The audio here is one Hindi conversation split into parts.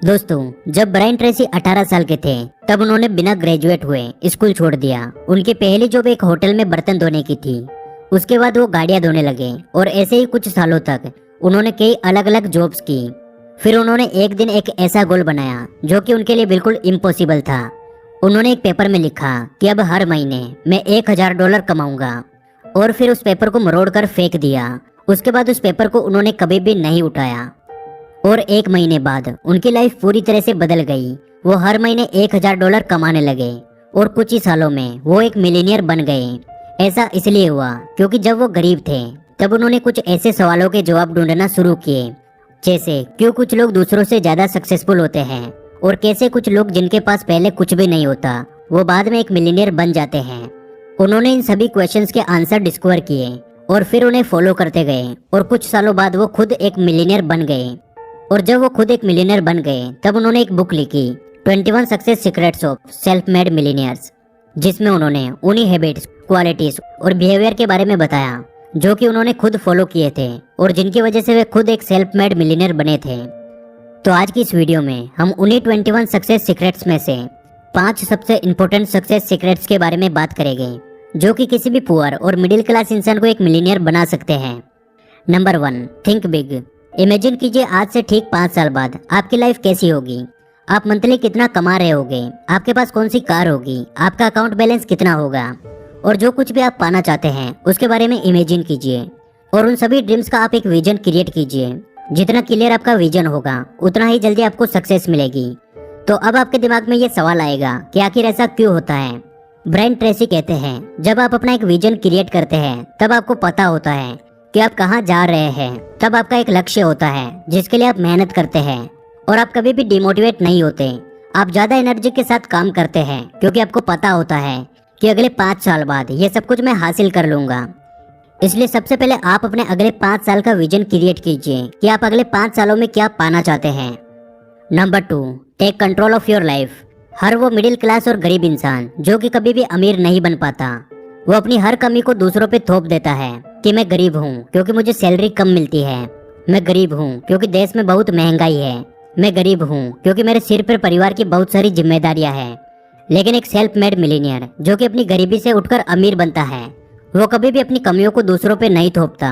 दोस्तों, जब ब्रायन ट्रेसी 18 साल के थे तब उन्होंने बिना ग्रेजुएट हुए स्कूल छोड़ दिया। उनकी पहली जॉब एक होटल में बर्तन धोने की थी। उसके बाद वो गाड़ियां धोने लगे और ऐसे ही कुछ सालों तक उन्होंने कई अलग अलग जॉब्स की। फिर उन्होंने एक दिन एक ऐसा गोल बनाया जो कि उनके लिए बिल्कुल इम्पॉसिबल था। उन्होंने एक पेपर में लिखा कि अब हर महीने मैं $1000 कमाऊंगा और फिर उस पेपर को मरोड़ कर फेंक दिया। उसके बाद उस पेपर को उन्होंने कभी भी नहीं उठाया और एक महीने बाद उनकी लाइफ पूरी तरह से बदल गई। वो हर महीने $1000 कमाने लगे और कुछ ही सालों में वो एक मिलीनियर बन गए। ऐसा इसलिए हुआ क्योंकि जब वो गरीब थे तब उन्होंने कुछ ऐसे सवालों के जवाब ढूंढना शुरू किए, जैसे क्यों कुछ लोग दूसरों से ज्यादा सक्सेसफुल होते हैं और कैसे कुछ लोग जिनके पास पहले कुछ भी नहीं होता वो बाद में एक मिलीनियर बन जाते हैं। उन्होंने इन सभी क्वेश्चंस के आंसर डिस्कवर किए और फिर उन्हें फॉलो करते गए और कुछ सालों बाद वो खुद एक मिलीनियर बन गए। और जब वो खुद एक मिलीनियर बन गए तब उन्होंने एक बुक लिखी 21 success secrets of self made millionaires, जिसमें उन्होंने उन्हीं हैबिट्स, क्वालिटीज और बिहेवियर के बारे में बताया जो कि उन्होंने खुद फॉलो किए थे और जिनकी वजह से वे खुद एक सेल्फ मेड मिलीनियर बने थे। तो आज की इस वीडियो में हम उन्हीं 21 सक्सेस सीक्रेट्स में से 5 सबसे इम्पोर्टेंट सक्सेस सीक्रेट्स के बारे में बात करेंगे जो कि किसी भी पुअर और मिडिल क्लास इंसान को एक मिलीनियर बना सकते हैं। Number 1, think big. इमेजिन कीजिए आज से ठीक 5 साल बाद आपकी लाइफ कैसी होगी। आप मंथली कितना कमा रहे होगे, आपके पास कौन सी कार होगी, आपका अकाउंट बैलेंस कितना होगा और जो कुछ भी आप पाना चाहते हैं उसके बारे में इमेजिन कीजिए और उन सभी ड्रीम्स का आप एक विजन क्रिएट कीजिए। जितना क्लियर आपका विजन होगा उतना ही जल्दी आपको सक्सेस मिलेगी। तो अब आपके दिमाग में ये सवाल आएगा कि आखिर ऐसा क्यों होता है। ब्रायन ट्रेसी कहते हैं, जब आप अपना एक विजन क्रिएट करते हैं तब आपको पता होता है कि आप कहाँ जा रहे हैं। तब आपका एक लक्ष्य होता है जिसके लिए आप मेहनत करते हैं और आप कभी भी डिमोटिवेट नहीं होते। आप ज्यादा एनर्जी के साथ काम करते हैं क्योंकि आपको पता होता है कि अगले 5 साल बाद ये सब कुछ मैं हासिल कर लूंगा। इसलिए सबसे पहले आप अपने अगले 5 साल का विजन क्रिएट कीजिए कि आप अगले 5 सालों में क्या पाना चाहते हैं। Number 2, take control of your life. हर वो मिडिल क्लास और गरीब इंसान जो कि कभी भी अमीर नहीं बन पाता, वो अपनी हर कमी को दूसरों पे थोप देता है कि मैं गरीब हूँ क्योंकि मुझे सैलरी कम मिलती है, मैं गरीब हूँ क्योंकि देश में बहुत महंगाई है, मैं गरीब हूँ क्योंकि मेरे सिर पर परिवार की बहुत सारी जिम्मेदारियां हैं। लेकिन एक सेल्फ मेड मिलीनियर जो कि अपनी गरीबी से उठकर अमीर बनता है, वो कभी भी अपनी कमियों को दूसरों पे नहीं थोपता।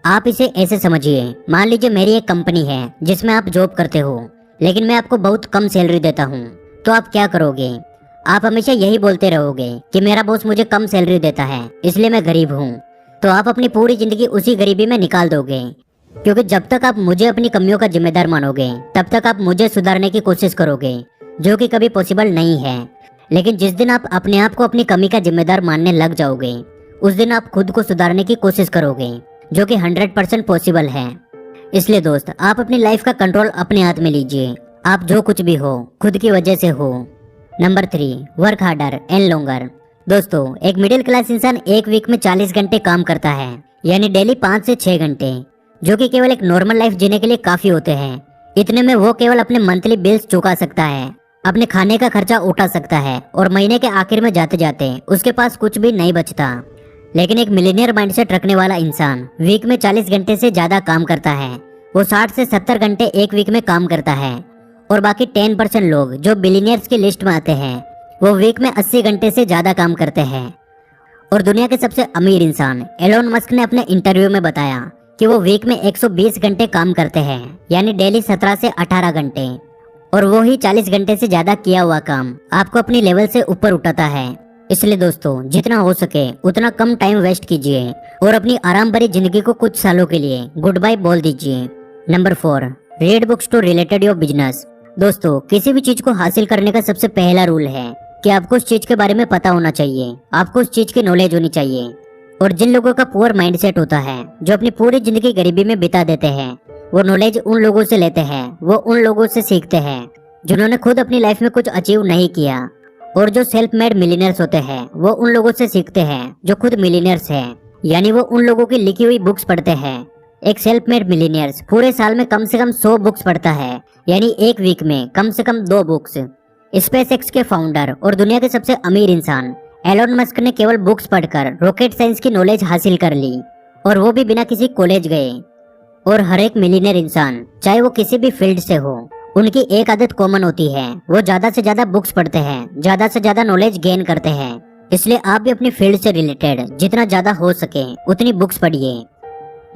आप इसे ऐसे समझिए, मान लीजिए मेरी एक कंपनी है जिसमें आप जॉब करते हो लेकिन मैं आपको बहुत कम सैलरी देता हूँ, तो आप क्या करोगे? आप हमेशा यही बोलते रहोगे कि मेरा बॉस मुझे कम सैलरी देता है इसलिए मैं गरीब हूँ। तो आप अपनी पूरी जिंदगी उसी गरीबी में निकाल दोगे, क्योंकि जब तक आप मुझे अपनी कमियों का जिम्मेदार मानोगे तब तक आप मुझे सुधारने की कोशिश करोगे, जो कि कभी पॉसिबल नहीं है। लेकिन जिस दिन आप अपने आप को अपनी कमी का जिम्मेदार मानने लग जाओगे उस दिन आप खुद को सुधारने की कोशिश करोगे, जो कि 100% पॉसिबल है। इसलिए दोस्त, आप अपनी लाइफ का कंट्रोल अपने हाथ में लीजिए। आप जो कुछ भी हो खुद की वजह से हो। Number 3, work harder and longer. दोस्तों, एक मिडिल क्लास इंसान एक वीक में 40 घंटे काम करता है, यानी डेली 5 से 6 घंटे, जो कि केवल एक नॉर्मल लाइफ जीने के लिए काफी होते हैं। इतने में वो केवल अपने मंथली बिल्स चुका सकता है, अपने खाने का खर्चा उठा सकता है और महीने के आखिर में जाते जाते उसके पास कुछ भी नहीं बचता। लेकिन एक मिलीनियर माइंडसेट रखने वाला इंसान वीक में 40 घंटे से ज्यादा काम करता है। वो 60 से 70 घंटे एक वीक में काम करता है और बाकी 10% लोग जो बिलीनियर्स की लिस्ट में आते हैं वो वीक में 80 घंटे से ज्यादा काम करते हैं। और दुनिया के सबसे अमीर इंसान एलोन मस्क ने अपने इंटरव्यू में बताया कि वो वीक में 120 घंटे काम करते हैं, यानी डेली 17 से 18 घंटे, और वो ही 40 घंटे से ज्यादा किया हुआ काम आपको अपनी लेवल से ऊपर उठाता है। इसलिए दोस्तों, जितना हो सके उतना कम टाइम वेस्ट कीजिए और अपनी आराम भरी जिंदगी को कुछ सालों के लिए गुड बाय बोल दीजिए। Number 4, read books to related your business. दोस्तों, किसी भी चीज को हासिल करने का सबसे पहला रूल है कि आपको उस चीज के बारे में पता होना चाहिए, आपको उस चीज की नॉलेज होनी चाहिए। और जिन लोगों का पुअर माइंडसेट होता है, जो अपनी पूरी जिंदगी गरीबी में बिता देते हैं, वो नॉलेज उन लोगों से लेते हैं, वो उन लोगों से सीखते हैं जिन्होंने खुद अपनी लाइफ में कुछ अचीव नहीं किया। और जो सेल्फ मेड मिलीनियर्स होते हैं वो उन लोगों से सीखते हैं जो खुद मिलीनियर्स हैं, यानी वो उन लोगों की लिखी हुई बुक्स पढ़ते हैं। एक सेल्फ मेड मिलीनियर्स पूरे साल में कम से कम 100 बुक्स पढ़ता है, यानी एक वीक में कम से कम 2 बुक्स। स्पेसएक्स के फाउंडर और दुनिया के सबसे अमीर इंसान एलोन मस्क ने केवल बुक्स पढ़कर रॉकेट साइंस की नॉलेज हासिल कर ली, और वो भी बिना किसी कॉलेज गए। और हर एक मिलीनियर इंसान, चाहे वो किसी भी फील्ड से हो, उनकी एक आदत कॉमन होती है, वो ज्यादा से ज्यादा बुक्स पढ़ते हैं, ज्यादा से ज्यादा नॉलेज गेन करते हैं। इसलिए आप भी अपनी फील्ड से रिलेटेड जितना ज्यादा हो सके उतनी बुक्स पढ़िए।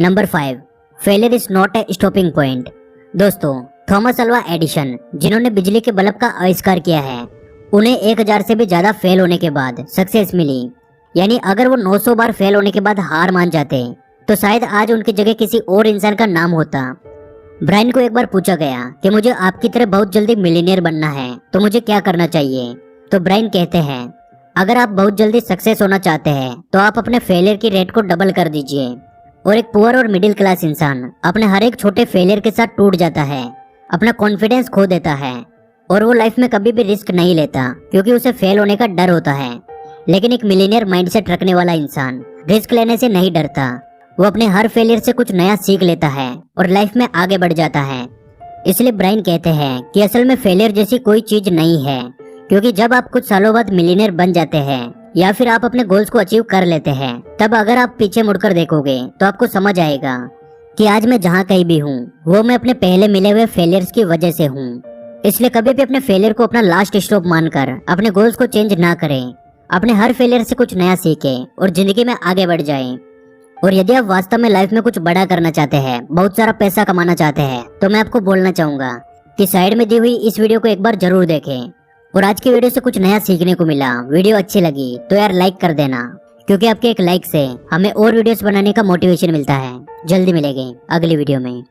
Number 5, failure is not a stopping point. दोस्तों, थॉमस अल्वा एडिशन, जिन्होंने बिजली के बल्ब का आविष्कार किया है, उन्हें 1000 से भी ज्यादा फेल होने के बाद सक्सेस मिली। यानी अगर वो 900 बार फेल होने के बाद हार मान जाते तो शायद आज उनकी जगह किसी और इंसान का नाम होता। ब्रायन को एक बार पूछा गया कि मुझे आपकी तरह बहुत जल्दी मिलीनियर बनना है, तो मुझे क्या करना चाहिए। तो ब्रायन कहते हैं, अगर आप बहुत जल्दी सक्सेस होना चाहते हैं तो आप अपने फेलियर की रेट को डबल कर दीजिए। और एक पुअर और मिडिल क्लास इंसान अपने हर एक छोटे फेलियर के साथ टूट जाता है, अपना कॉन्फिडेंस खो देता है और वो लाइफ में कभी भी रिस्क नहीं लेता क्योंकि उसे फेल होने का डर होता है। लेकिन एक मिलीनियर माइंडसेट रखने वाला इंसान रिस्क लेने से नहीं डरता। वो अपने हर फेलियर से कुछ नया सीख लेता है और लाइफ में आगे बढ़ जाता है। इसलिए ब्रायन कहते हैं कि असल में फेलियर जैसी कोई चीज नहीं है, क्योंकि जब आप कुछ सालों बाद मिलीनियर बन जाते हैं या फिर आप अपने गोल्स को अचीव कर लेते हैं, तब अगर आप पीछे मुड़कर देखोगे तो आपको समझ आएगा कि आज मैं जहाँ कहीं भी हूँ वो मैं अपने पहले मिले हुए फेलियर्स की वजह से हूँ। इसलिए कभी भी अपने फेलियर को अपना लास्ट स्टॉप मानकर अपने गोल्स को चेंज ना करें। अपने हर फेलियर से कुछ नया सीखें और जिंदगी में आगे बढ़ जाएं। और यदि आप वास्तव में लाइफ में कुछ बड़ा करना चाहते हैं, बहुत सारा पैसा कमाना चाहते हैं, तो मैं आपको बोलना चाहूंगा कि साइड में दी हुई इस वीडियो को एक बार जरूर देखें। और आज की वीडियो से कुछ नया सीखने को मिला, वीडियो अच्छी लगी तो यार लाइक कर देना, क्योंकि आपके एक लाइक से हमें और वीडियोस बनाने का मोटिवेशन मिलता है। जल्दी मिलेंगे अगली वीडियो में।